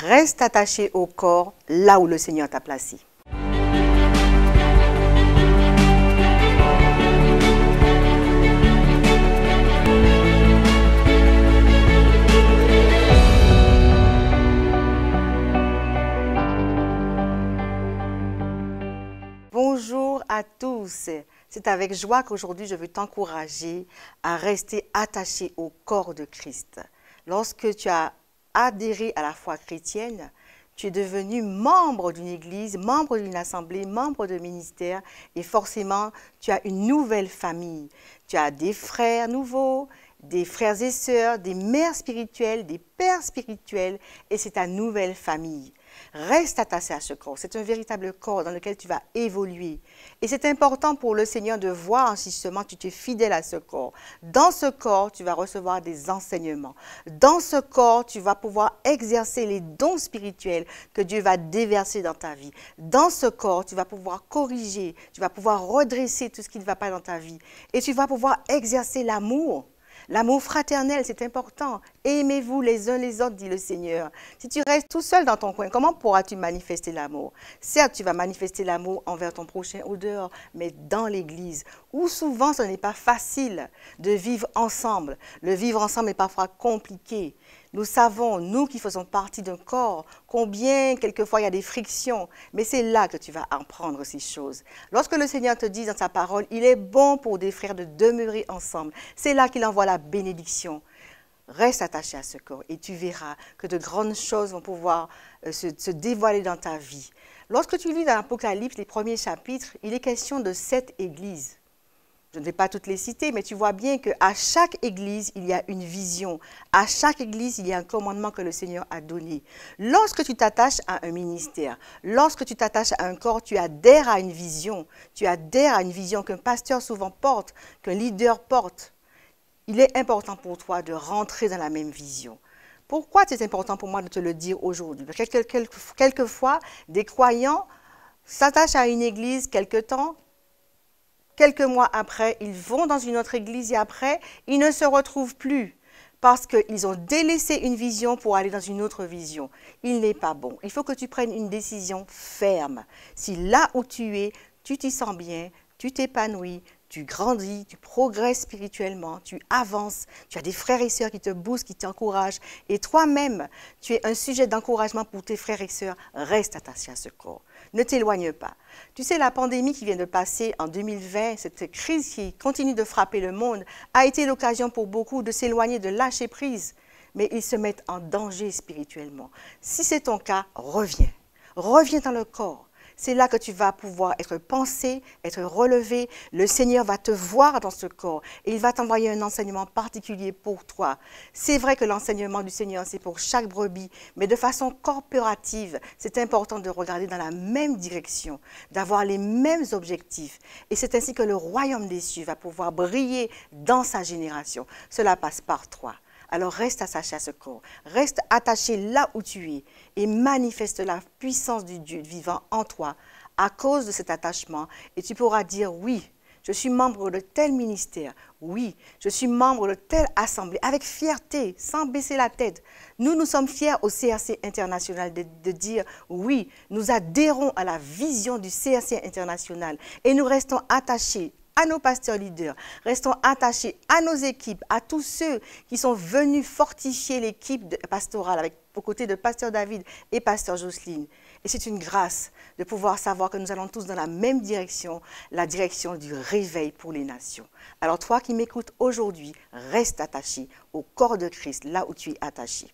Reste attaché au corps, là où le Seigneur t'a placé. Bonjour à tous, c'est avec joie qu'aujourd'hui je veux t'encourager à rester attaché au corps de Christ. Lorsque tu as adhéré à la foi chrétienne, tu es devenu membre d'une église, membre d'une assemblée, membre de ministère et forcément tu as une nouvelle famille. Tu as des frères nouveaux, des frères et sœurs, des mères spirituelles, des pères spirituels et c'est ta nouvelle famille. Reste attaché à ce corps. C'est un véritable corps dans lequel tu vas évoluer. Et c'est important pour le Seigneur de voir si justement tu es fidèle à ce corps. Dans ce corps, tu vas recevoir des enseignements. Dans ce corps, tu vas pouvoir exercer les dons spirituels que Dieu va déverser dans ta vie. Dans ce corps, tu vas pouvoir corriger, tu vas pouvoir redresser tout ce qui ne va pas dans ta vie. Et tu vas pouvoir exercer l'amour. L'amour fraternel, c'est important. Aimez-vous les uns les autres, dit le Seigneur. Si tu restes tout seul dans ton coin, comment pourras-tu manifester l'amour? Certes, tu vas manifester l'amour envers ton prochain au dehors, mais dans l'église, où souvent ce n'est pas facile de vivre ensemble. Le vivre ensemble est parfois compliqué. Nous savons, nous qui faisons partie d'un corps, combien quelquefois il y a des frictions, mais c'est là que tu vas apprendre ces choses. Lorsque le Seigneur te dit dans sa parole, il est bon pour des frères de demeurer ensemble, c'est là qu'il envoie la bénédiction. Reste attaché à ce corps et tu verras que de grandes choses vont pouvoir se dévoiler dans ta vie. Lorsque tu lis dans l'Apocalypse, les premiers chapitres, il est question de 7 églises. Je ne vais pas toutes les citer, mais tu vois bien qu'à chaque église, il y a une vision. À chaque église, il y a un commandement que le Seigneur a donné. Lorsque tu t'attaches à un ministère, lorsque tu t'attaches à un corps, tu adhères à une vision. Tu adhères à une vision qu'un pasteur souvent porte, qu'un leader porte. Il est important pour toi de rentrer dans la même vision. Pourquoi c'est important pour moi de te le dire aujourd'hui? Quelquefois, des croyants s'attachent à une église quelque temps. Quelques mois après, ils vont dans une autre église et après, ils ne se retrouvent plus parce qu'ils ont délaissé une vision pour aller dans une autre vision. Il n'est pas bon. Il faut que tu prennes une décision ferme. Si là où tu es, tu t'y sens bien, tu t'épanouis, tu grandis, tu progresses spirituellement, tu avances, tu as des frères et sœurs qui te boostent, qui t'encouragent et toi-même, tu es un sujet d'encouragement pour tes frères et sœurs, reste attaché à ce corps. Ne t'éloigne pas. Tu sais, la pandémie qui vient de passer en 2020, cette crise qui continue de frapper le monde, a été l'occasion pour beaucoup de s'éloigner, de lâcher prise. Mais ils se mettent en danger spirituellement. Si c'est ton cas, reviens. Reviens dans le corps. C'est là que tu vas pouvoir être pensé, être relevé. Le Seigneur va te voir dans ce corps et il va t'envoyer un enseignement particulier pour toi. C'est vrai que l'enseignement du Seigneur, c'est pour chaque brebis, mais de façon corporative, c'est important de regarder dans la même direction, d'avoir les mêmes objectifs. Et c'est ainsi que le royaume des cieux va pouvoir briller dans sa génération. Cela passe par toi. Alors reste attaché à ce corps, reste attaché là où tu es et manifeste la puissance du Dieu vivant en toi à cause de cet attachement. Et tu pourras dire oui, je suis membre de tel ministère, oui, je suis membre de telle assemblée, avec fierté, sans baisser la tête. Nous sommes fiers au CRC International de dire oui, nous adhérons à la vision du CRC International et nous restons attachés à nos pasteurs leaders, restons attachés à nos équipes, à tous ceux qui sont venus fortifier l'équipe pastorale aux côtés de pasteur David et pasteur Jocelyne. Et c'est une grâce de pouvoir savoir que nous allons tous dans la même direction, la direction du réveil pour les nations. Alors toi qui m'écoutes aujourd'hui, reste attaché au corps de Christ, là où tu es attaché.